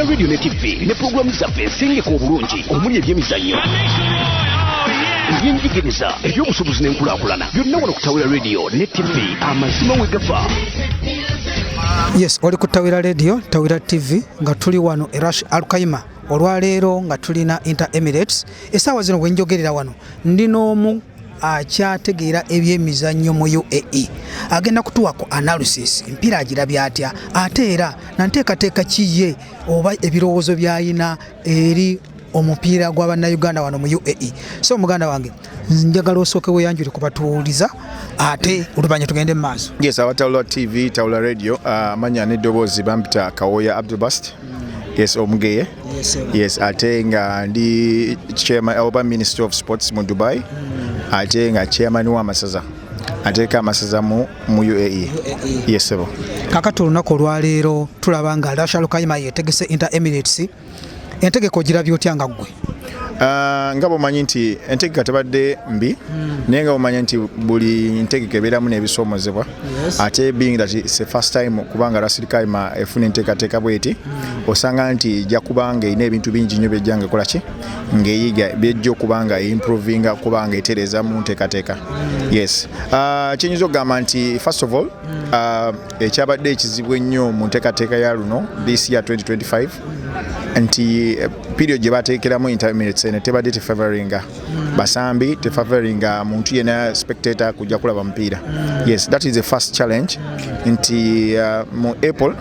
radio ne TV ne programu zaffe ensengeka obulungi omuli ebyemizannyo ebyenjigiriza ebyobusobozi n'enkulaakulana byonna wano ku Tawera radio ne TV amazima we gafa. Yes, oli ku Tawera radio, Tawera TV nga tuli wano Rush Al-Kaima. Olwaleero nga tulina Inter Emirates essaawa zino bwe njogerera wano ndi n'omu akyategeera ebyemizannyo mu UAE agenda kutuwako analysis empiira agirabya atya ate era nanteekateeka kiye oba ebirowoozo byayina eri omupiira gw'abannayuganda wano mu UAE. So muganda wange njagala osooke weyanjule kubatuuliza ate oluvanyuma tugende mu maaso. Yes, Tawera TV, Tawera radio, amanya n'eddoboozi bampita Kawoya Abdulbast. Yes, omugeye. Yes, ate nga ndi chairman oba Minister of Sports mu Dubai. Ate nga chairman wa masaza. Ateka amasaza mu UAE. Yes, sebo. Kakati olunaku olwaleero tulaba nga Rush Al-Kaima yeetegese Inter Emirates. Entegeko girabye otya nga ggwe? Nga bwomanyi nti entegeka tebadde mbi naye nga bwomanyi nti buli ntegeka ebeeramu n'ebisoomozebwa ate being that it's the first time kubanga Rush Al-Kaima efuna enteekateeka bweti osanga nti ejja kubanga erina ebintu bingi nnyo byejja nga ekola ki ng'eyiga byejja okubanga improvinga kubanga etereeza mu nteekateeka. Yes, kyenyinza okugamba nti first of all ekyabadde ekizibu ennyo mu nteekateeka ya luno this year 2025 nti period gye bateekeramu Inter Emirates tebadde tefavoringa basambi tefavoringa muntu yena spectator kujja kulaba mupiira. Yes, that is the first challenge nti mu April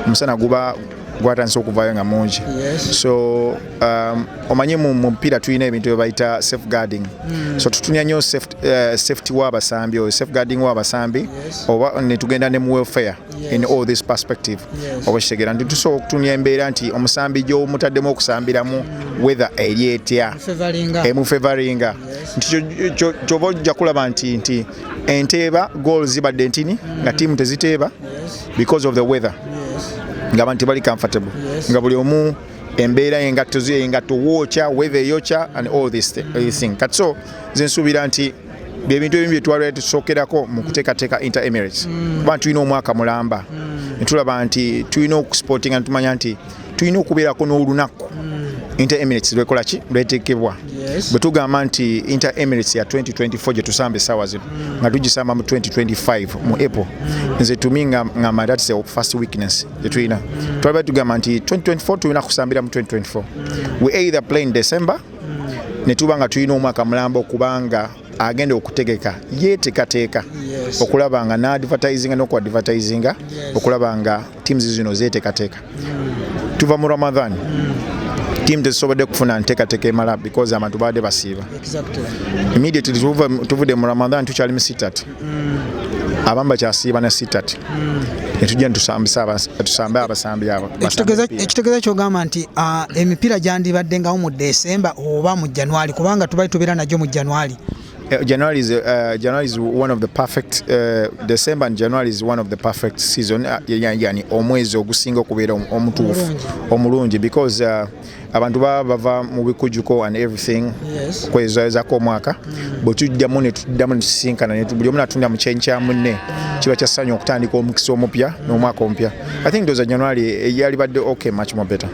omusana guba gwatandise okuvaayo nga mungi. So omanye mu mupiira tulina ebintu bye bayita safeguarding. So tutunya nnyo safety w'abasambi o safeguarding w'abasambi oba ne tugenda ne mu welfare in all this perspective. Oba kitegera nti tusobola okutunya embeera nti omusambi gy'omutaddemu okusambiramu weather eri etya emufavoringa nti ky'oba ojja kulaba nti enteeba goals zibadde ntini nga tiimu teziteeba because of the weather. Nga abantu bali comfortable nga buli omu embeera engatto ze engatto wookya weather eyokya and all this thing. Kati so nze nsuubira nti byebintu ebimu bye twalira tusookerako mu kuteekateeka Inter Emirates kuba tulina omwaka mulamba netulaba nti tulina okusportinga netumanya nti tulina okubeerako n'olunaku Inter Emirates lwekola ki lweteekebwa. Bwe tugamba nti Inter Emirates ya 2024 gye tusamba essaawa zino nga tugisamba mu 2025 mu April nze tumi ngamba that is a first weakness gye tulina. Twalaba tugamba nti 2024 tulina kusambira mu 2024 we either play in December ne tuba nga tulina omwaka mulamba okubanga agenda okutegeka yeetekateeka okulaba nga n'advertisinga n'okwadvertisinga okulaba nga teams zino zeetekateeka. Tuva mu Ramadan team tezisobodde kufuna nteekateeka emala because abantu baadde basiiba. Immediately tuvudde mu Ramadan tukyali mu sitati abamu bakyasiiba na sitati netujja tusambe abasambi abo. Ekitegeeza kyogamba nti emipiira gyandibaddengawo mu December oba mu January kubanga tubali tubeera najjo mu January. January is one of the perfect December and January is one of the perfect season yani omwezi ogusinga okubeera omutuufu omulungi because abantu bava mu bikujjuko and everything kwezaazaako omwaka bwe tujjamu ne tuddamu ne tusinkana buli omu natunda mu kyenyi kya munne kiba kyassanyu okutandika omukisa omupya n'omwaka omupya. I think those January yalibadde okay much more better.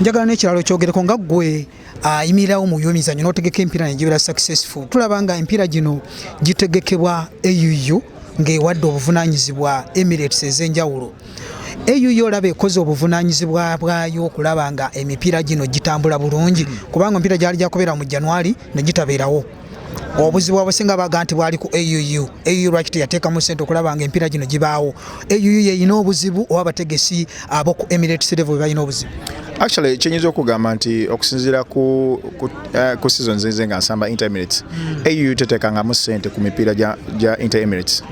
Njagala n'ekiralo kyogereko nga ggwe yimirirawo mu byemizannyo n'otegeka empiira ne gibeera successful. Tulaba nga empiira gino gitegekebwa AUU ng'ewadde obuvunaanyizibwa Emirates ez'enjawulo. AUU olaba ekoze obuvunaanyizibwa bwayo okulaba nga emipiira gino gitambula bulungi kubanga empiira gyali gyakubeera mu January ne gitabeerawo. Obuzibu obusinga baga nti bwali ku AUU lwaki teyateekamu ssente okulaba nga empiira gino gibaawo. AUU yeyina obuzibu oba abategesi abo ku Emirates level bwe balina obuzibu? Actually kyenyinza okugamba nti okusinziira ku season zenze nga nsamba Inter Emirates AUU teteekangamu ssente ku mipiira gya Inter Emirates.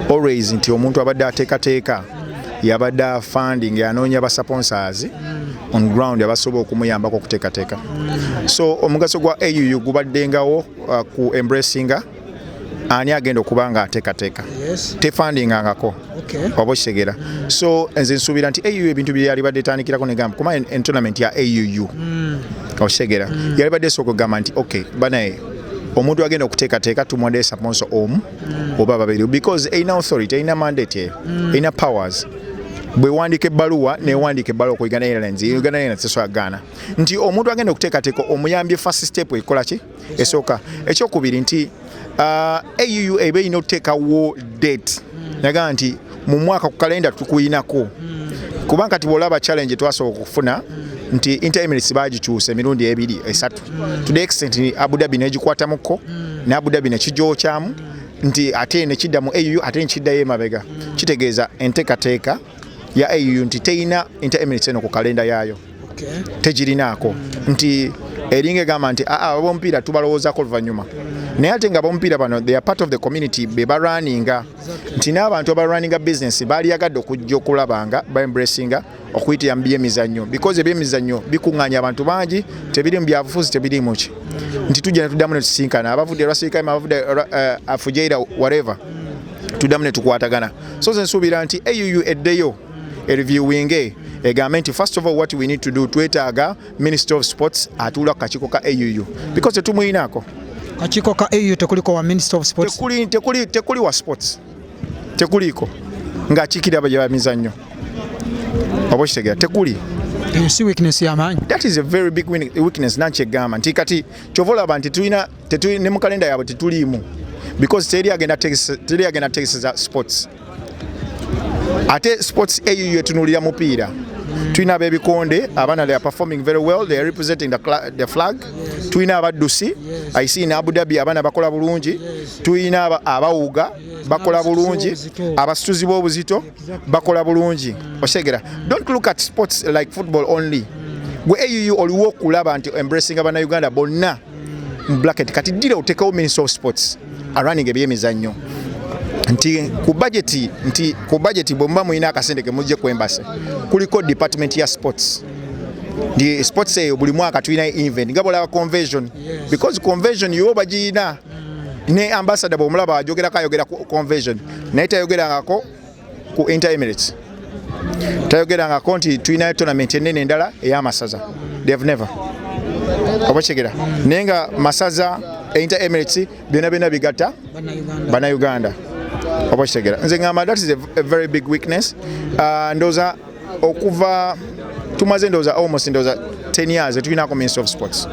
Always nti omuntu abadde ateekateeka yabadde funding yanoonya ba sponsors on ground abasobola okumuyambako okuteekateeka. So omugaso gwa AUU gubaddengawo ku embracinga ani agenda okuba nga ateekateeka tefundingangako oba okitegera. So nze nsuubira nti AUU ebintu bye yali badde etandikirako negamba kuma tournament ya AUU okitegera yali badde esooka okugamba nti okay banaye omuntu agenda okuteekateeka tumwadde sponsor omu oba babiri because erina authority erina mandate erina powers bwe wandika ebbaluwa ne wandika ebbaluwa ku Uganda Airlines Uganda Airlines tesobola gaana nti omuntu agenda okuteekateeka omuyambye first step ekola ki esooka ekyokubiri nti AUU eba erina okuteekawo date naga nti mu mwaka ku kalenda tukuyinako kubanga kati bw'olaba challenge twasobola okufuna nti Inter Emirates bagikyusa emirundi ebiri esatu to the extent ni Abu Dhabi negikwatamuko ne Abu Dhabi nekijokyamu nti ate nekidda mu AUU ate nekiddayo emabega kitegeeza enteekateeka ya AUU nti teina Inter Emirates eno ku kalenda yaayo tegirinaako nti eringa egamba nti ab'omupiira tubalowoozako oluvannyuma naye ate nga ab'omupiira bano they are part of the community be barunninga nti n'abantu abarunninga business baali yagadde okujja okulabanga baembracinga okuyitira mu byemizannyo because ebyemizannyo bikuŋŋaanya abantu bangi tebiri mu byabufuzi tebiri mu ki nti tujja ne tuddamu ne tusisinkana abavudde Rasikaima abavudde Fujairah whatever tuddamu ne tukwatagana so nze nsuubira nti AUU eddeyo reviewing egambe nti first of all what we need to do twetaaga Minister of Sports atuula ku kakiiko ka AUU because tetumuyinaako kakiiko ka AUU tekuliko wa Minister of Sports tekuli wa sports tekuliko ng'akiikirira abamizannyo oba kitegera tekuli si weakness y'amaanyi that is a very big weakness nankyegamba nti kati kyova olaba nti tulina ne mu kalenda yaabwe tetuliimu because teri agenda tegesa sports ate sports AUU etunuulira mupiira tulina ab'ebikonde abaana they are performing very well they are representing the flag tulina abaddusi I see in Abu Dhabi abaana bakola bulungi tulina abawuga bakola bulungi abasituzi b'obuzito bakola bulungi oshegera don't look at sports like football only gwe AUU oliwo okulaba nti embracing abannayuganda bonna mu bracket kati ddira oteekawo Minister of Sports arunning ebyemizannyo nti ku budget bwe muba mulina akasente ke mujje ku embassy kuliko department ya sports ndi sports eyo buli mwaka tulina event nga bolaba convention because convention yo bagiyina ne ambassador bw'omulaba ayogera ku convention naye tayogerangako ku Inter Emirates tayogerangako nti tulina tournament ennene endala ey'amasaza they have never obakigera naye nga masaza Inter Emirates byonna bigatta bannayuganda obakitegera nze ngamba that is a very big weakness ndoza okuva tumaze ndoza almost ndoza 10 years tulinako Minister of Sports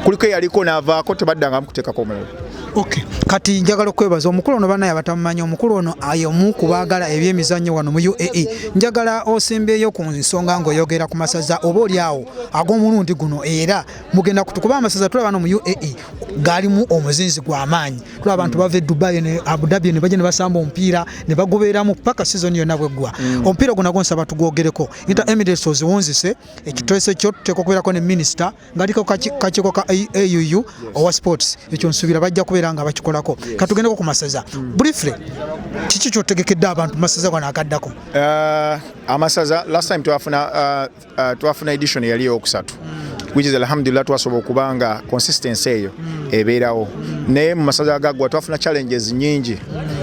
kuliko yaliko n'avaako tebaddanga mukuteekako omulala okay kati njagala okwebaza omukulu ono banaye abatamumanyi omukulu ono ayomu kubaagala ebyemizannyo wano mu UAE njagala osembeeyo ku nsonga ng'oyogera ku masaza oba oli awo ag'omulundi guno era mugenda kutukuba amasaza tulaba no mu UAE gaalimu omuzinzi gw'amaanyi tulaba abantu bava e Dubai ne Abu Dhabi ne bajja ne basamba omupiira ne bagobeeramu paka season yonna bweggwa omupiira guno nsaba tugwogereko Inter Emirates oziwunzise ekitwese kyo tuteeka okubeerako ne minisita ng'aliko kakiiko ka AUU owa sports ekyo nsuubira bajja kubeera bakikolako katugendeko ku masaza briefly kiki kyotegekedde abantu masaza gano agaddako amasaza last time twafuna edition yali okusatu which is alhamdulillah twasobola okubanga consistency eyo ebeerawo naye mu masaza agaggwa twafuna challenges nyingi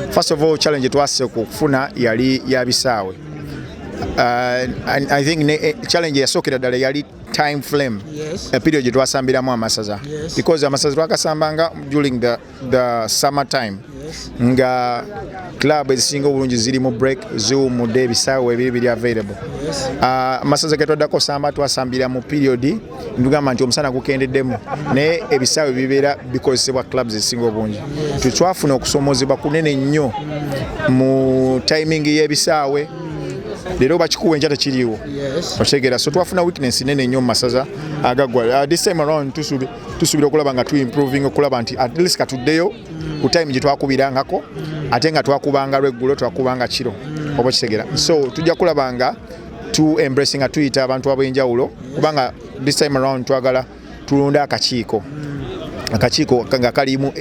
first of all challenge twasise okufuna yali yabisaawe I think challenge yasookera ddala yali time frame a period gye twasambiramu amasaza because amasaza twakasambanga during the summer time nga club ezisinga obulungi ziri mu break ziwumudde ebisaawe ebiri biri available amasaza ge twaddako samba twasambira mu period ndugamba nti omusana gukendeddemu naye ebisaawe bibeera bikozesebwa clubs ezisinga obulungi twafuna okusomoozebwa kunene nnyo mu timing y'ebisaawe leero bakikuwa enjata kiriiwo otegera so twafuna weakness nene nnyo mu masaza agaggwa this time around tusuubira okulaba nga improving okulaba nti at least katuddeyo ku time gye twakubirangako ate nga twakubanga lweggulo twakubanga kiro oba kitegera so tujja kulaba nga tu embracing nga tuyita abantu ab'enjawulo kubanga this time around twagala tulonda akakiiko nga kalimu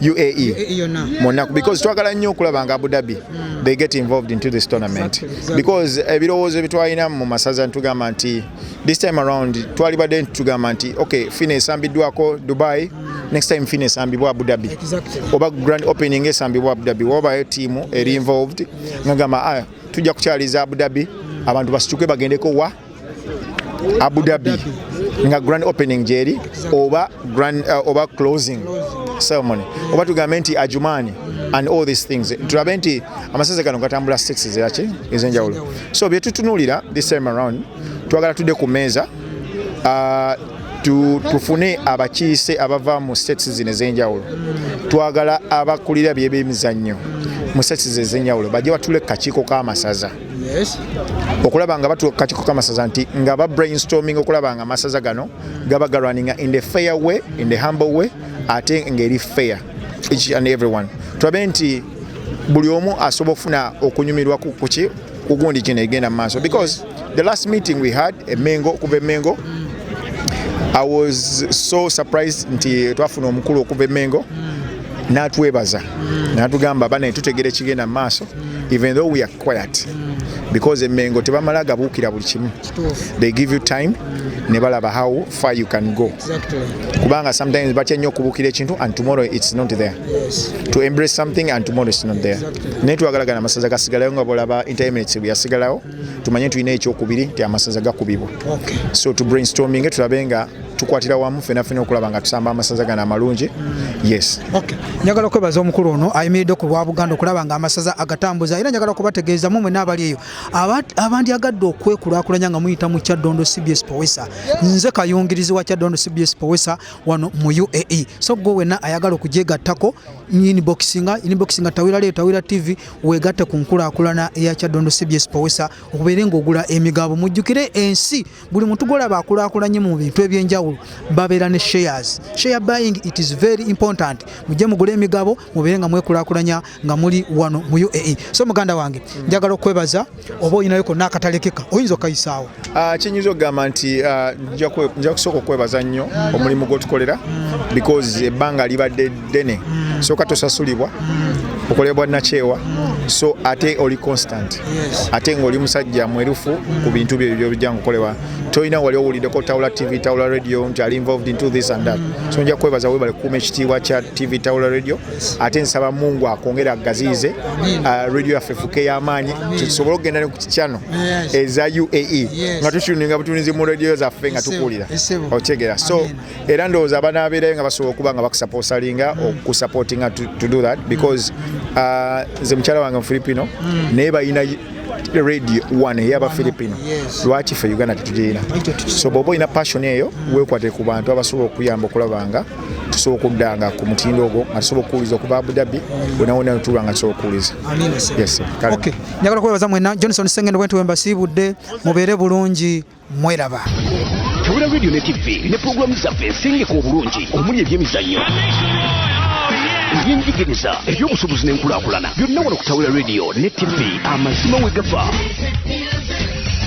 UAE monaco because twagala nnyo okulaba nga Abu Dhabi they get involved into this tournament because ebirowoozo bitwalina mu masaza ntugamba nti this time around twali badde ntugamba nti okay fine esambiddwako Dubai next time fine esambibwa Abu Dhabi oba grand opening esambibwa Abu Dhabi oba team eri involved ngagamba tujja kukyaliza Abu Dhabi abantu basituke bagendeko wa Abu Dhabi nga grand opening jeri oba closing ceremony oba tugambe nti Ajumani and all these things tulabe nti amasaza gano gatambula states ez'enjawulo so bye tutunulira this time around twagala tudde ku meeza tufune abakiise abava mu states zino ez'enjawulo twagala abakulira by'emizannyo mu states ez'enjawulo bajje batule kakiiko k'amasaza okulaba nga batuuka kakiiko k'amasaza nti nga ba brainstorming okulaba nga amasaza gano gaba galwaninga in the fair way in the humble way ate ngeri fair each and everyone tulabe nti buli omu asobola okufuna okunyumirwa kuki kugundi kino egenda mu maaso because the last meeting we had okuva Mengo I was so surprised nti twafuna omukulu okuva Mengo n'atwebaza n'atugamba bana tutegere kigenda mu maaso even though we are quiet because Mengo tebamala gabuukira buli kimu they give you time ne balaba how far you can go kubanga sometimes batya nnyo okubuukira ekintu and tomorrow it's not there to embrace something and tomorrow it's not there naye twagalagana amasaza gasigalayo nga bolaba interminutes bwe yasigalawo tumanye tulina ekyokubiri nti amasaza gakubibwa so to brainstorming tulabe nga tukwatira wamu fenafena okulaba nga tusamba amasaza gano amalungi yes njagala okwebaza omukulu ono ayimiridde ku lwa Buganda okulaba nga amasaza agatambuza era njagala okubategeeza mumwe n'abali eyo abandi agadde okwekulaakulanya nga muyita mu Kyaddondo CBS Powesa nze kayungirizi wa Kyaddondo CBS Powesa wano mu UAE so gwe wenna ayagala okujegattako inboxinga Tawira TV wegatte ku nkulaakulana eya Kyaddondo CBS Powesa okubeere ng'ogula emigabo mujjukire ensi buli muntu gwolaba akulaakulanye mu bintu ebyenjawulo babeera ne shares share buying it is very important mujje mugule emigabo mubeere nga mwekulaakulanya nga muli wano mu UAE so muganda wange njagala okwebaza oba oyinayo konna akatalekeka oyinza okayisaawo kinyinza okugamba nti nja kusooka okwebaza nnyo omulimu gw'otukolera because ebbanga libadde ddene sooka tosasulibwa okolebwa nakyewa so ate oli constant ate ng'oli musajja mwerufu ku bintu bye by'obijja nkukolebwa toyina wali owuliddeko Tawula TV Tawula Radio nti ali involved into this and that so nja kwebaza webale kuuma ekitiibwa kya TV Tawula Radio ate nsaba Mungu akwongera agaziize radio yaffe efuke y'amaanyi tusobole okugenda ne ku kikyano eza UAE nga tutuninga butunizi mu radio zaffe nga tukuulira okyegera so era ndowooza abanaabeerayo nga basobola okuba nga bakusapoosalinga okusupportinga to do that because nze mukyala wange Filipino naye balina radio one ey'aba Filipino lwaki ffe Uganda tetugirina so bw'oba olina passion eyo weekwate ku bantu abasobola okuyamba okulabanga tusobola okuddanga ku mutindo ogwo nga tusobola okuwuliza okuva Abu Dhabi wona netulwa nga tusobola okuwuliza okay njagala kwebaza mwenna Johnson Sengendo bwentu wembasiibudde mubeere bulungi mweraba Tawira Radio ne TV ne programu zaffe singeko obulungi omuli ebyemizannyo eby'enjigiriza eby'obusobozi n'enkulaakulana byonna wano ku Tawira Radio ne TV amazima we gafa